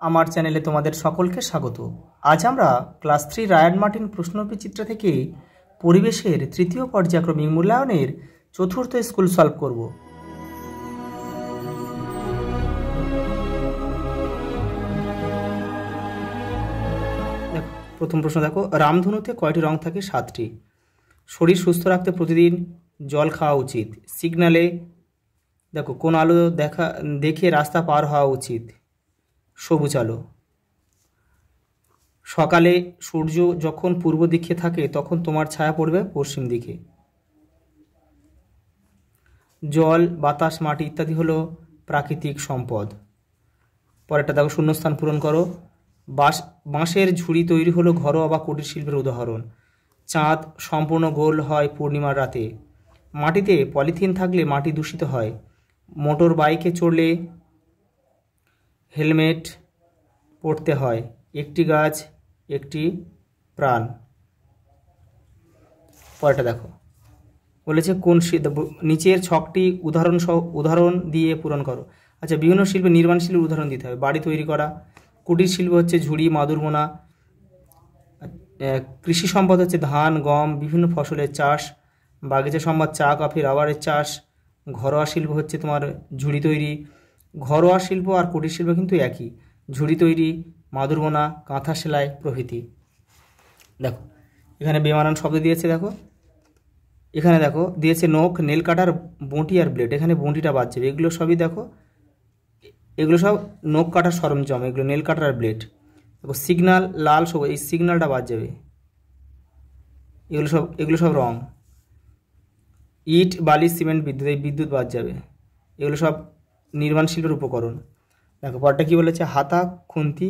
আমার চ্যানেলে তোমাদের সকলকে স্বাগত। আজ আমরা ক্লাস 3 রায়ান মার্টিন প্রশ্নবিচিত্র থেকে পরিবেশের তৃতীয় পর্যায়ক্রমিক মূল্যায়নের চতুর্থ স্কুল সলভ করব। দেখো প্রথম প্রশ্ন, দেখো রামধনুতে কয়টি রং থাকে? 7টি। শরীর সুস্থ রাখতে প্রতিদিন জল খাওয়া উচিত। সিগন্যালে দেখো কোন আলো দেখে রাস্তা পার হওয়া উচিত? সবুজ আলো। সকালে সূর্য যখন পূর্ব দিকে থাকে তখন তোমার ছায়া পড়বে পশ্চিম দিকে। জল, বাতাস, মাটি ইত্যাদি হলো প্রাকৃতিক সম্পদ। পরেরটা দেখো, শূন্যস্থান পূরণ করো। বাঁশের ঝুড়ি তৈরি হলো ঘরোয়া বা কুটির শিল্পের উদাহরণ। চাঁদ সম্পূর্ণ গোল হয় পূর্ণিমার রাতে। মাটিতে পলিথিন থাকলে মাটি দূষিত হয়। মোটর বাইকে চড়লে হেলমেট পরতে হয়। একটি গাছ একটি প্রাণ। পরেরটা দেখো, বলেছে কোন নিচের ছকটি উদাহরণ দিয়ে পূরণ করো। আচ্ছা, বিভিন্ন শিল্পে নির্মাণ শিল্পের উদাহরণ দিতে হবে। বাড়ি তৈরি করা। কুটির শিল্প হচ্ছে ঝুড়ি, মাদুরবোনা। কৃষি সম্পদ হচ্ছে ধান, গম, বিভিন্ন ফসলের চাষ। বাগিচা সম্পদ চা, কফি, রাবারের চাষ। ঘরোয়া শিল্প হচ্ছে তোমার ঝুড়ি তৈরি। ঘরোয়া শিল্প আর কুটির শিল্প কিন্তু একই। ঝুড়ি তৈরি, মাদুরবোনা, কাঁথা সেলাই প্রভৃতি। দেখো এখানে বেমানান শব্দ দিয়েছে। দেখো এখানে দেখো দিয়েছে নখ, নেল কাটার বঁটি আর ব্লেড। এখানে বঁটিটা বাদ যাবে। এগুলো সবই দেখো, এগুলো সব নখ কাটার সরঞ্জাম, এগুলো নেল কাটার আর ব্লেড। দেখো সিগন্যাল, লাল সবুজ, এই সিগন্যালটা বাদ যাবে। এগুলো সব রং। ইট, বালি, সিমেন্ট, বিদ্যুৎ, এই বিদ্যুৎ বাদ যাবে। এগুলো সব নির্মাণ শিল্পের উপকরণ। দেখো পরটা কী বলেছে? হাতা, খুন্তি,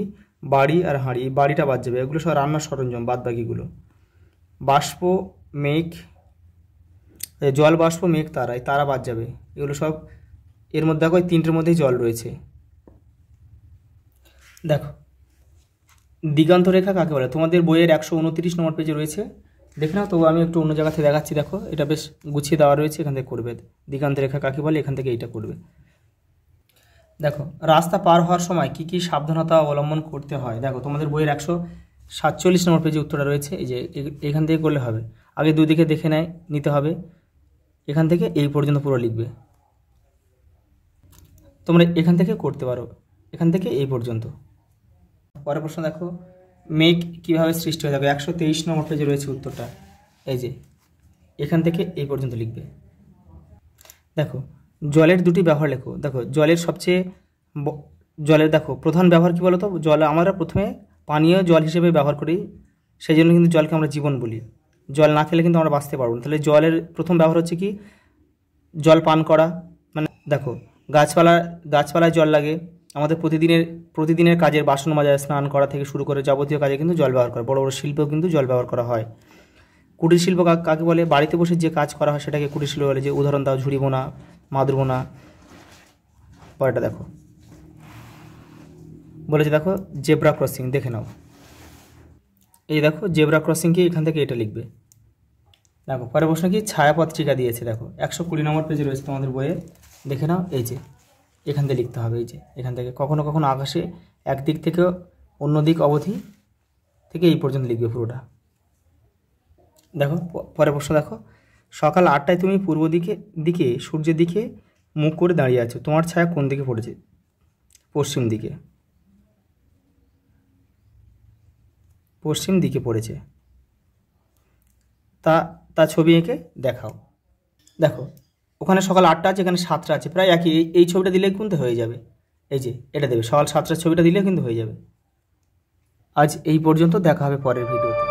বাড়ি আর হাঁড়ি, এই বাড়িটা বাদ যাবে। এগুলো সব রান্নার সরঞ্জাম, বাদ বাকিগুলো। বাষ্প, মেঘ, জল, বাষ্প, মেঘ, তারা, এই তারা বাদ যাবে। এগুলো সব এর মধ্যে দেখো এই তিনটের মধ্যেই জল রয়েছে। দেখো দিগন্ত রেখা কাকে বলে? তোমাদের বইয়ের 129 নম্বর পেজে রয়েছে, দেখে নাও। তবু আমি একটু অন্য জায়গা থেকে দেখাচ্ছি। দেখো এটা বেশ গুছিয়ে দেওয়া রয়েছে, এখান থেকে করবে। দিগন্ত রেখা কাকে বলে, এখান থেকে এইটা করবে। দেখো রাস্তা পার হওয়ার সময় কি কি সাবধানতা অবলম্বন করতে হয়? দেখো তোমাদের বইয়ের 147 নম্বর পেজে উত্তরটা রয়েছে। এই যে এখান থেকে করলে হবে। আগে দুদিকে দেখে নিতে হবে। এখান থেকে এই পর্যন্ত পুরো লিখবে। তোমরা এখান থেকে করতে পারো, এখান থেকে এই পর্যন্ত। পরের প্রশ্ন দেখো, মেঘ কীভাবে সৃষ্টি হয়? দেখো 123 নম্বর পেজে রয়েছে উত্তরটা। এই যে এখান থেকে এই পর্যন্ত লিখবে। দেখো জলের দুটি ব্যবহার লেখো। দেখো জলের দেখো প্রধান ব্যবহার কী বলো তো? জল আমরা প্রথমে পানীয় জল হিসেবে ব্যবহার করি, সেই জন্য কিন্তু জলকে আমরা জীবন বলি। জল না খেলে কিন্তু আমরা বাঁচতে পারবো না। তাহলে জলের প্রথম ব্যবহার হচ্ছে কি? জল পান করা। মানে দেখো গাছপালায় জল লাগে। আমাদের প্রতিদিনের কাজের বাসন মাজা, স্নান করা থেকে শুরু করে যাবতীয় কাজে কিন্তু জল ব্যবহার করা। বড় বড় শিল্পেও কিন্তু জল ব্যবহার করা হয়। কুটির শিল্প কাকে বলে? বাড়িতে বসে যে কাজ করা হয় সেটাকে কুটির শিল্প বলে। যে উদাহরণ দাও, ঝুড়ি বোনা, মাদুর বোনা। পরেরটা দেখো বলেছে, দেখো জেব্রা ক্রসিং, দেখে নাও। এই দেখো জেব্রা ক্রসিংকে এখান থেকে এটা লিখবে। দেখো পরের প্রশ্ন কি? ছায়াপত্রিকা দিয়েছে। দেখো 120 নম্বর পেজে রয়েছে তোমাদের বইয়ে, দেখে নাও। এই যে এখান থেকে লিখতে হবে। এই যে এখান থেকে কখনো কখনো আকাশে একদিক থেকে অন্য দিক অবধি থেকে এই পর্যন্ত লিখবে পুরোটা। দেখো পরের প্রশ্ন দেখো, সকাল 8টায় তুমি পূর্ব দিকে সূর্যের দিকে মুখ করে দাঁড়িয়ে আছো। তোমার ছায়া কোন দিকে পড়েছে? পশ্চিম দিকে। পশ্চিম দিকে পড়েছে। তা ছবি এঁকে দেখাও। দেখো ওখানে সকাল 8টা আছে, এখানে 7টা আছে, প্রায় একই। এই ছবিটা দিলে কিন্তু হয়ে যাবে। এই যে এটা দেবে, সকাল 7টার ছবিটা দিলে কিন্তু হয়ে যাবে। আজ এই পর্যন্ত, দেখা হবে পরের ভিডিওতে।